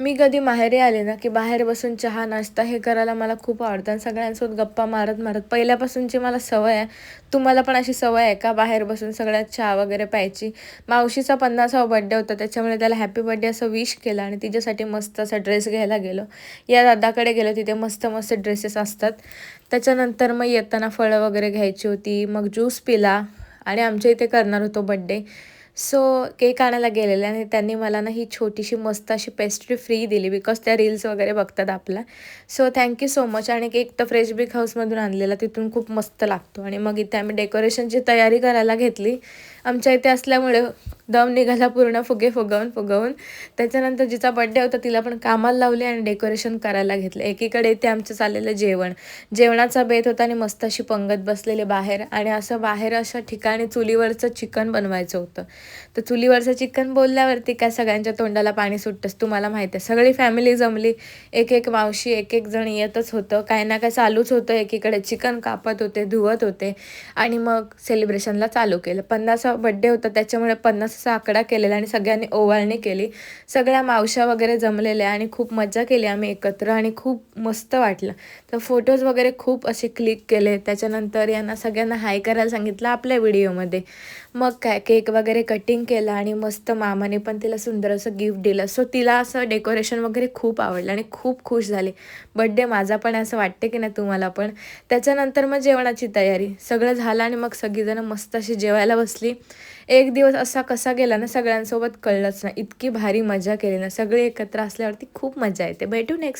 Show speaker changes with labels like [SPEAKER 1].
[SPEAKER 1] मी कधी माहेरी आले ना, की बाहेर बसून चहा, नाश्ता हे करायला मला खूप आवडतं आणि सगळ्यांसोबत गप्पा मारत-मारत पहिल्यापासूनची मला सवय आहे. तुम्हाला पण अशी सवय आहे का बाहेर बसून सगळ्यात चहा वगैरे प्यायची? मावशीचा 50वा बर्थडे होता त्याच्यामुळे त्याला हॅपी बर्थडे असं विश केलं आणि तिच्यासाठी मस्त असा ड्रेस घ्यायला गेलो. या दादाकडे गेलो तिथे मस्त-मस्त ड्रेसेस असतात. त्याच्यानंतर मग येताना फळं वगैरे घ्यायची होती. मग ज्यूस पिला आणि आमच्या इथे करणार होतो बर्थडे. सो केक आणायला गेलेले आणि त्यांनी मला ना ही छोटीशी मस्त अशी पेस्ट्री फ्री दिली बिकॉज त्या रील्स वगैरे बघतात आपल्या. So thank you so much. आणि केक तर फ्रेश बिग हाऊसमधून आणलेला, तिथून खूप मस्त लागतो. आणि मग इथे आम्ही डेकोरेशनची तयारी करायला घेतली. आमच्या इथे असल्यामुळे दम निघाला पूर्ण फुगे फुगवून. त्याच्यानंतर जिचा बड्डे होता तिला पण कामाला लावले आणि डेकोरेशन करायला घेतलं. एकीकडे इथे आमचं चाललेलं जेवणाचा बेत होता आणि मस्त अशी पंगत बसलेली बाहेर. आणि असं बाहेर अशा ठिकाणी चुलीवरचं चिकन बनवायचं होतं. तर चुलीवरचं चिकन बोलल्यावरती काय सगळ्यांच्या तोंडाला पाणी सुटतंच. तुम्हाला माहिती आहे सगळी फॅमिली जमली. एक मावशी एक जण येतच होतं. काही ना काय चालूच होतं. एकीकडे चिकन कापत होते, धुवत होते आणि मग सेलिब्रेशनला चालू केलं. 50वा बड्डे होता त्याच्यामुळे 50चा आकडा केलेला आणि सगळ्यांनी ओवाळणी केली. सगळ्या मावश्या वगैरे जमलेल्या आणि खूप मज्जा केली आम्ही एकत्र आणि खूप मस्त वाटलं. तर फोटोज वगैरे खूप असे क्लिक केले. त्याच्यानंतर यांना सगळ्यांना हाय करायला सांगितलं आपल्या व्हिडिओमध्ये. मग काय केक वगैरे कटिंग केलं आणि मस्त मामाने पण तिला सुंदर असं गिफ्ट दिलं. सो तिला असं डेकोरेशन वगैरे खूप आवडलं आणि खूप खुश झाली. बड्डे माझा पण असं वाटते की नाही तुम्हाला पण. त्याच्यानंतर मग जेवणाची तयारी सगळं झालं आणि मग सगळीजणं मस्त अशी जेवायला बसली. एक दिवस असा कसा गेला ना सगळ्यांसोबत कळलंच नाही. इतकी भारी मजा केली ना, सगळे एकत्र असल्यावरती खूप मजा येते. भेटू नेक्स्ट.